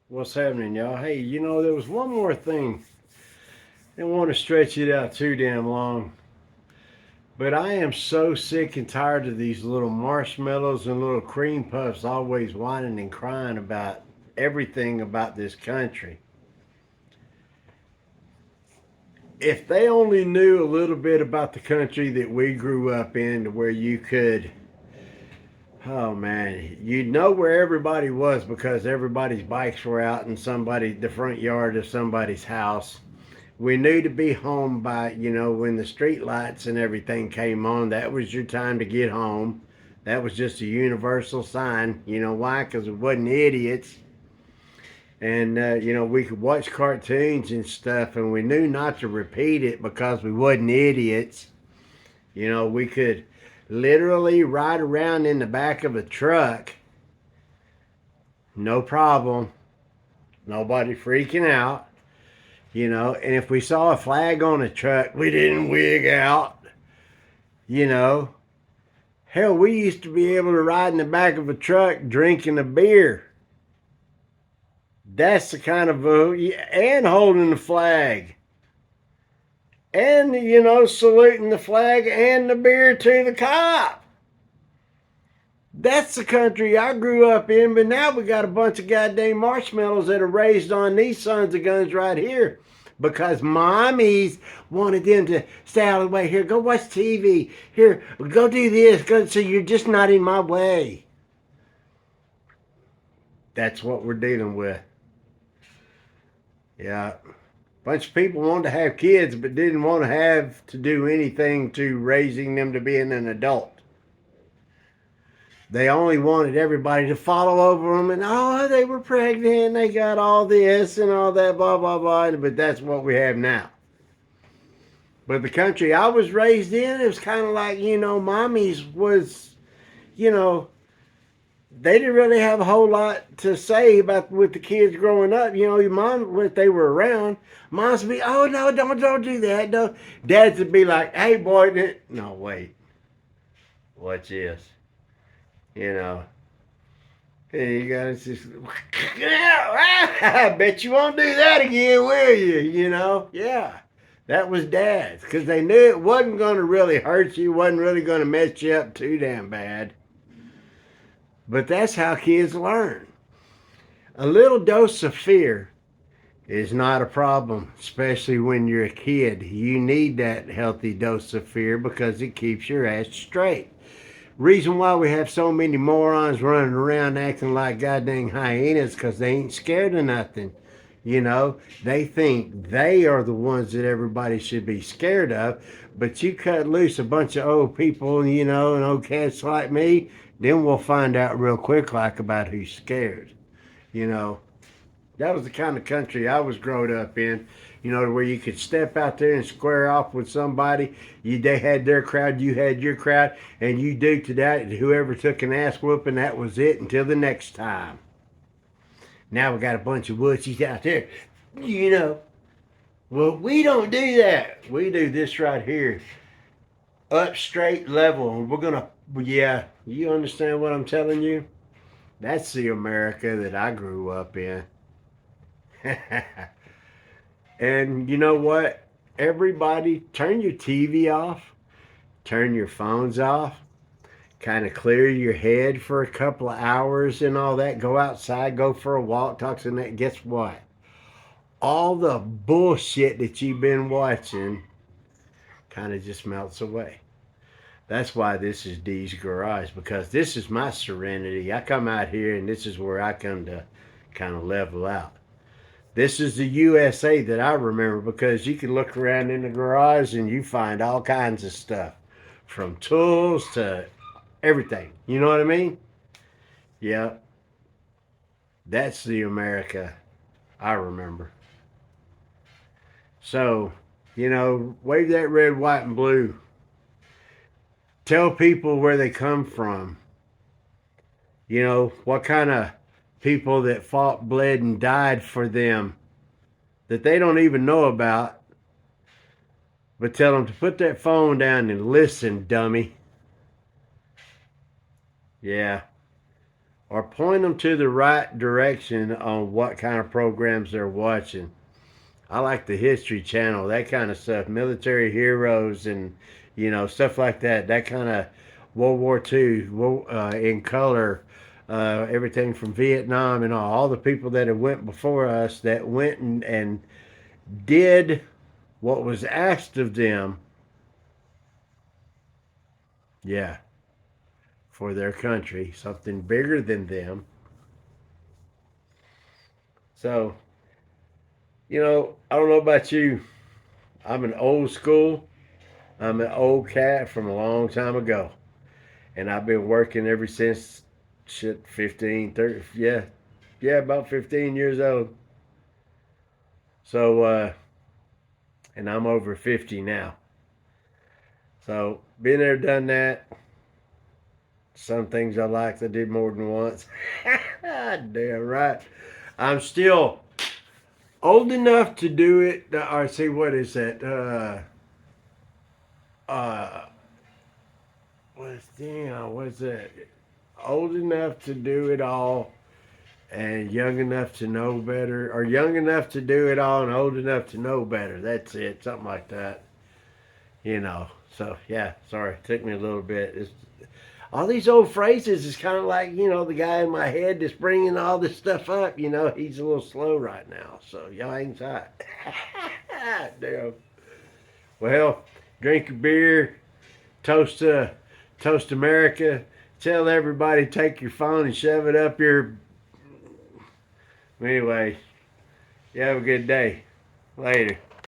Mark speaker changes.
Speaker 1: What's happening, y'all? Hey, there was one more thing. Didn't want to stretch it out too damn long. But I am so sick and tired of these little marshmallows and little cream puffs always whining and crying about everything about this country. If they only knew a little bit about the country that we grew up in, to where you could, oh man, you'd know where everybody was because everybody's bikes were out in the front yard of somebody's house. We knew to be home by, when the street lights and everything came on. That was your time to get home. That was just a universal sign. You know why? Because we wasn't idiots. And, we could watch cartoons and stuff, and we knew not to repeat it because we wasn't idiots. We could literally ride around in the back of a truck, no problem. Nobody freaking out. And if we saw a flag on a truck, we didn't wig out. You know, hell, we used to be able to ride in the back of a truck drinking a beer. That's the kind of and holding the flag, and saluting the flag and the beer to the cop. That's the country I grew up in, but now we got a bunch of goddamn marshmallows that are raised on these sons of guns right here. Because mommies wanted them to stay out of the way. Here, go watch TV. Here, go do this. So you're just not in my way. That's what we're dealing with. Yeah. Bunch of people wanted to have kids, but didn't want to have to do anything to raising them to being an adult. They only wanted everybody to follow over them, and they were pregnant, they got all this and all that, blah, blah, blah. But that's what we have now. But the country I was raised in, it was kind of like, mommy's was, you know, they didn't really have a whole lot to say about with the kids growing up. Your mom, when they were around, moms would be, oh, no, don't do that. No. Dads would be like, hey, boy, no, wait, what's this? You know, hey, you guys just, I bet you won't do that again, will you? Yeah. That was dad's because they knew it wasn't going to really hurt you, wasn't really going to mess you up too damn bad. But that's how kids learn. A little dose of fear is not a problem, especially when you're a kid. You need that healthy dose of fear because it keeps your ass straight. Reason why we have so many morons running around acting like goddamn hyenas because they ain't scared of nothing. They think they are the ones that everybody should be scared of. But you cut loose a bunch of old people, and old cats like me, then we'll find out real quick like about who's scared. You know, that was the kind of country I was growing up in. Where you could step out there and square off with somebody. They had their crowd, you had your crowd, and you do to that. Whoever took an ass whooping, that was it until the next time. Now we got a bunch of wussies out there. Well, we don't do that. We do this right here, up straight level. We're gonna, yeah. You understand what I'm telling you? That's the America that I grew up in. And you know what? Everybody, turn your TV off, turn your phones off, kind of clear your head for a couple of hours and all that. Go outside, go for a walk, talk to that. Guess what? All the bullshit that you've been watching kind of just melts away. That's why this is D's Garage, because this is my serenity. I come out here and this is where I come to kind of level out. This is the U.S.A. that I remember because you can look around in the garage and you find all kinds of stuff, from tools to everything. You know what I mean? Yeah, that's the America I remember. So, wave that red, white, and blue. Tell people where they come from. What kind of people that fought, bled, and died for them that they don't even know about. But tell them to put that phone down and listen, dummy. Yeah. or point them to the right direction on what kind of programs they're watching. I like the History Channel, that kind of stuff, military heroes and stuff like that. That kind of World War II in color, everything from Vietnam and all the people that have went before us that went and did what was asked of them. Yeah, for their country, something bigger than them. So I don't know about you. I'm an old school. I'm an old cat from a long time ago. And I've been working ever since 15, 30, yeah, about 15 years old. So, and I'm over 50 now. So, been there, done that. Some things I liked, I did more than once. Damn right. I'm still old enough to do it. Or see, what is that? Uh, what's that? Old enough to do it all and young enough to know better, or young enough to do it all and old enough to know better. That's it, something like that. So yeah, sorry, it took me a little bit. All these old phrases is kind of like the guy in my head that's bringing all this stuff up. He's a little slow right now, so y'all hang tight. Damn. Well, drink a beer, toast toast America. Tell everybody take your phone and shove it up your. Anyway, you have a good day. Later.